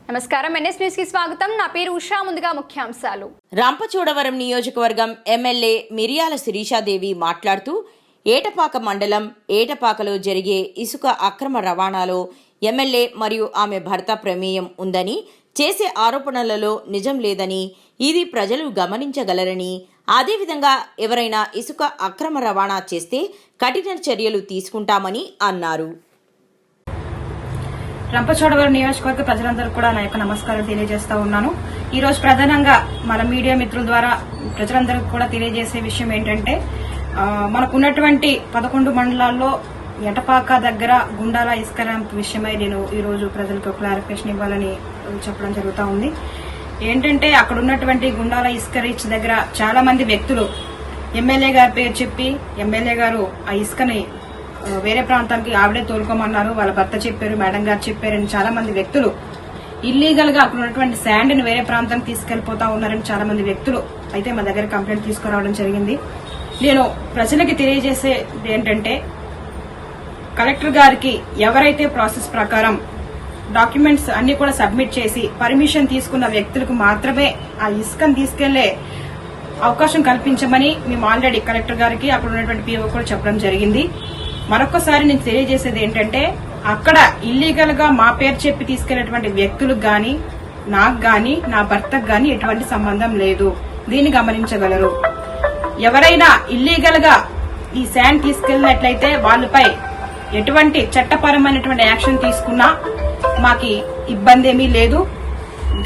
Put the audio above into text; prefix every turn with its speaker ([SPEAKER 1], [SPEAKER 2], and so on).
[SPEAKER 1] నమస్కారం NS news కి స్వాగతం. నా పేరు ఉషా. ముందుగా ముఖ్యాంశాలు.
[SPEAKER 2] రంపచోడవరం నియోజకవర్గం ఎమ్మెల్యే మిరియాల శిరీషాదేవి మాట్లాడుతూ ఏటపాక మండలం ఏటపాకలో జరిగే ఇసుక అక్రమ రవాణాలో ఎమ్మెల్యే మరియు ఆమె భర్త ప్రమేయం ఉందని, చేసే ఆరోపణలలో నిజం లేదని, ఇది ప్రజలు గమనించగలరని, అదేవిధంగా ఎవరైనా ఇసుక అక్రమ రవాణా చేస్తే కఠిన చర్యలు తీసుకుంటామని అన్నారు.
[SPEAKER 3] రంపచోడవరం నియోజకవర్గ ప్రజలందరూ కూడా నా యొక్క నమస్కారాలు తెలియజేస్తా ఉన్నాను. ఈ రోజు ప్రధానంగా మన మీడియా మిత్రుల ద్వారా ప్రజలందరికీ కూడా తెలియజేసే విషయం ఏంటంటే, మనకున్నటువంటి 11 మండలాల్లో ఎటపాక దగ్గర గుండాల ఇసుక ర్యాంప్ విషయమై నేను ఈ రోజు ప్రజలకు క్లారిఫికేషన్ ఇవ్వాలని చెప్పడం జరుగుతూ ఉంది. ఏంటంటే, అక్కడ ఉన్నటువంటి గుండాల ఇసుక రీచ్ దగ్గర చాలా మంది వ్యక్తులు ఎమ్మెల్యే గారి పేరు చెప్పి, ఎమ్మెల్యే గారు ఆ ఇసుకని వేరే ప్రాంతానికి ఆవిడే తోలుకోమన్నారు, వాళ్ళ భర్త చెప్పారు, మేడం గారు చెప్పారని చాలా మంది వ్యక్తులు ఇల్లీగల్ గా అక్కడ ఉన్నటువంటి శాండ్ ని వేరే ప్రాంతానికి తీసుకెళ్లిపోతా ఉన్నారని చాలా మంది వ్యక్తులు అయితే మా దగ్గర కంప్లైంట్ తీసుకురావడం జరిగింది. నేను ప్రజలకి తెలియజేసేది ఏంటంటే, కలెక్టర్ గారికి ఎవరైతే ప్రాసెస్ ప్రకారం డాక్యుమెంట్స్ అన్ని కూడా సబ్మిట్ చేసి పర్మిషన్ తీసుకున్న వ్యక్తులకు మాత్రమే ఆ ఇసుకను తీసుకెళ్లే అవకాశం కల్పించమని మేము ఆల్రెడీ కలెక్టర్ గారికి అక్కడ ఉన్నటువంటి పీఓ కూడా చెప్పడం జరిగింది. మరొకసారి నేను తెలియజేసేది ఏంటంటే, అక్కడ ఇల్లీగల్ గా మా పేరు చెప్పి తీసుకెళ్లేటువంటి వ్యక్తులకు గాని, నాకు గాని, నా భర్తకు గాని ఎటువంటి సంబంధం లేదు. దీన్ని గమనించగలరు. ఎవరైనా ఇల్లీగల్ గా ఈ శాండ్ తీసుకెళ్లినట్లయితే వాళ్ళపై ఎటువంటి చట్టపరమైనటువంటి యాక్షన్ తీసుకున్నా మాకు ఇబ్బంది ఏమీ లేదు.